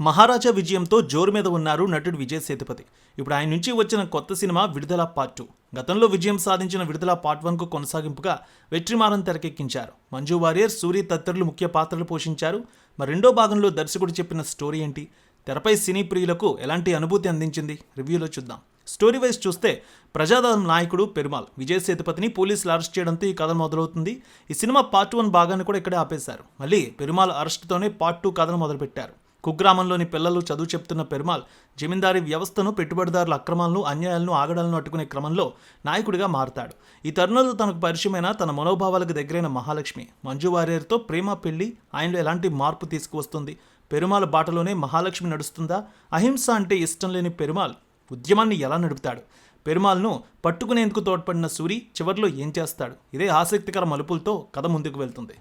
మహారాజా విజయంతో జోరు మీద ఉన్నారు నటుడు విజయ్ సేతుపతి. ఇప్పుడు ఆయన నుంచి వచ్చిన కొత్త సినిమా విడుదల పార్ట్ 2. గతంలో విజయం సాధించిన విడుదల పార్ట్ 1కు కొనసాగింపుగా వెట్రిమారన్ తెరకెక్కించారు. మంజు వారియర్, సూరి తదితరులు ముఖ్య పాత్రలు పోషించారు. మరి రెండో భాగంలో దర్శకుడు చెప్పిన స్టోరీ ఏంటి, తెరపై సినీ ప్రియులకు ఎలాంటి అనుభూతి అందించింది, రివ్యూలో చూద్దాం. స్టోరీ వైజ్ చూస్తే ప్రజాదరణ నాయకుడు పెరుమాల్ విజయ్ సేతుపతిని పోలీసులు అరెస్ట్ చేయడంతో ఈ కథ మొదలవుతుంది. ఈ సినిమా పార్ట్ 1 భాగాన్ని కూడా ఇక్కడే ఆపేశారు. మళ్ళీ పెరుమాల్ అరెస్టుతోనే పార్ట్ 2 కథను మొదలుపెట్టారు. కుగ్రామంలోని పిల్లలు చదువు చెప్తున్న పెరుమాల్ జమీందారీ వ్యవస్థను, పెట్టుబడిదారుల అక్రమాలను, అన్యాయాలను, ఆగడాలను అడ్డుకునే క్రమంలో నాయకుడిగా మారతాడు. ఈ తరుణంలో తనకు పరిచయమైన, తన మనోభావాలకు దగ్గరైన మహాలక్ష్మి మంజు వారియర్తో ప్రేమ పెళ్లి ఆయనలో ఎలాంటి మార్పు తీసుకువస్తుంది? పెరుమాల్ బాటలోనే మహాలక్ష్మి నడుస్తుందా? అహింస అంటే ఇష్టం లేని పెరుమాల్ ఉద్యమాన్ని ఎలా నడుపుతాడు? పెరుమాల్ను పట్టుకునేందుకు తోడ్పడిన సూరి చివరిలో ఏం చేస్తాడు? ఇదే ఆసక్తికర మలుపులతో కథ ముందుకు వెళ్తుంది.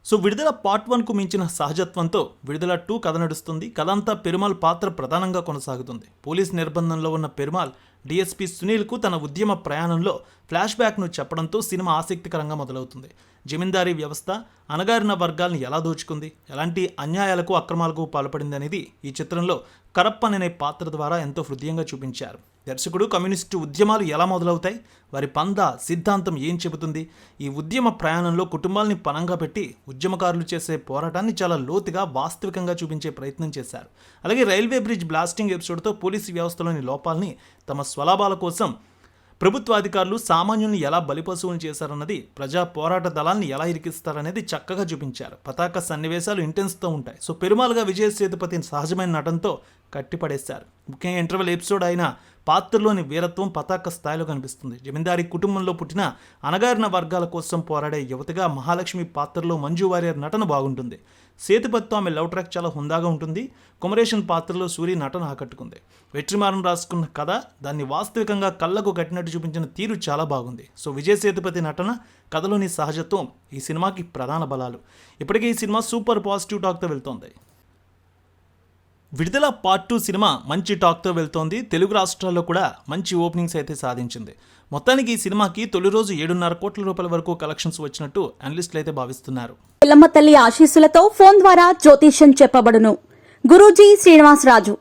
సో విడుదల పార్ట్ 1కు మించిన సహజత్వంతో విడుదల 2 కథ నడుస్తుంది. కథ అంతా పెరుమాల్ పాత్ర ప్రధానంగా కొనసాగుతుంది. పోలీస్ నిర్బంధంలో ఉన్న పెరుమాల్ డిఎస్పీ సునీల్కు తన ఉద్యమ ప్రయాణంలో ఫ్లాష్ బ్యాక్ను చెప్పడంతో సినిమా ఆసక్తికరంగా మొదలవుతుంది. జమీందారీ వ్యవస్థ అణగారిన వర్గాలను ఎలా దోచుకుంది, ఎలాంటి అన్యాయాలకు, అక్రమాలకు పాల్పడింది అనేది ఈ చిత్రంలో కరప్పన్ అనే పాత్ర ద్వారా ఎంతో హృదయంగా చూపించారు. దర్శకుడు కమ్యూనిస్టు ఉద్యమాలు ఎలా మొదలవుతాయి, వారి పంద సిద్ధాంతం ఏం చెబుతుంది, ఈ ఉద్యమ ప్రయాణంలో కుటుంబాలని పణంగా పెట్టి ఉద్యమకారులు చేసే పోరాటాన్ని చాలా లోతుగా, వాస్తవికంగా చూపించే ప్రయత్నం చేశారు. అలాగే రైల్వే బ్రిడ్జ్ బ్లాస్టింగ్ ఎపిసోడ్తో పోలీసు వ్యవస్థలోని లోపాలని, తమ స్వలాభాల కోసం ప్రభుత్వాధికారులు సామాన్యుల్ని ఎలా బలిపశువులు చేశారన్నది, ప్రజా పోరాట దళాన్ని ఎలా ఇరికిస్తారనేది చక్కగా చూపించారు. పతాక సన్నివేశాలు ఇంటెన్స్తో ఉంటాయి. సో పెరుమాల్గా విజయ్ సేతుపతి సహజమైన నటనతో కట్టిపడేశారు. ముఖ్యంగా ఇంటర్వెల్ ఎపిసోడ్ అయిన పాత్రలోని వీరత్వం పతాక స్థాయిలో కనిపిస్తుంది. జమీందారీ కుటుంబంలో పుట్టిన అణగారిన వర్గాల కోసం పోరాడే యువతగా మహాలక్ష్మి పాత్రలో మంజు వారియర్ నటన బాగుంటుంది. సేతుపతితో ఆమె లవ్ ట్రాక్ చాలా హుందాగా ఉంటుంది. కొమరేషన్ పాత్రలో సూరి నటన ఆకట్టుకుంది. వెట్రిమారన్ రాసుకున్న కథ దాన్ని వాస్తవికంగా కళ్ళకు కట్టినట్టు చూపించిన తీరు చాలా బాగుంది. సో విజయ్ సేతుపతి నటన, కథలోని సహజత్వం ఈ సినిమాకి ప్రధాన బలాలు. ఇప్పటికే ఈ సినిమా సూపర్ పాజిటివ్ టాక్తో వెళ్తోంది. విడుదల పార్ట్ 2 సినిమా మంచి టాక్తో వెళ్తోంది. తెలుగు రాష్ట్రాల్లో కూడా మంచి ఓపెనింగ్స్ అయితే సాధించింది. మొత్తానికి ఈ సినిమాకి తొలి రోజు 7.5 కోట్ల రూపాయల వరకు కలెక్షన్స్ వచ్చినట్టు అనలిస్టులు అయితే భావిస్తున్నారు. ఎల్లమ్మ తల్లి ఆశీస్సులతో ఫోన్ ద్వారా జ్యోతిష్యం చెప్పబడును. గురూజీ శ్రీనివాసరాజు.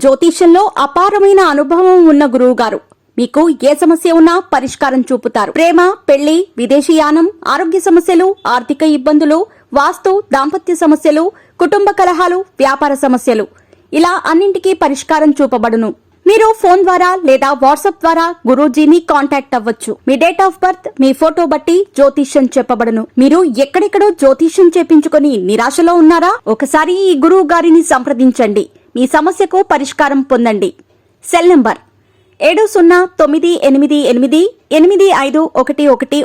జ్యోతిష్యంలో అపారమైన అనుభవం ఉన్న గురువు గారు మీకు ఏ సమస్య ఉన్నా పరిష్కారం చూపుతారు. ప్రేమ, పెళ్లి, విదేశీయానం, ఆరోగ్య సమస్యలు, ఆర్థిక ఇబ్బందులు, వాస్తు, దాంపత్య సమస్యలు, కుటుంబ కలహాలు, వ్యాపార సమస్యలు, ఇలా అన్నింటికీ పరిష్కారం చూపబడును. మీరు ఫోన్ ద్వారా లేదా వాట్సాప్ ద్వారా గురూజీని కాంటాక్ట్ అవ్వచ్చు. మీ డేట్ ఆఫ్ బర్త్, మీ ఫోటో బట్టి జ్యోతిష్యం చెప్పబడును. మీరు ఎక్కడెక్కడో జ్యోతిష్యం చేపించుకొని నిరాశలో ఉన్నారా? ఒకసారి ఈ గురువు గారిని సంప్రదించండి. మీ సమస్యకు పరిష్కారం పొందండి. Cell number 7098888511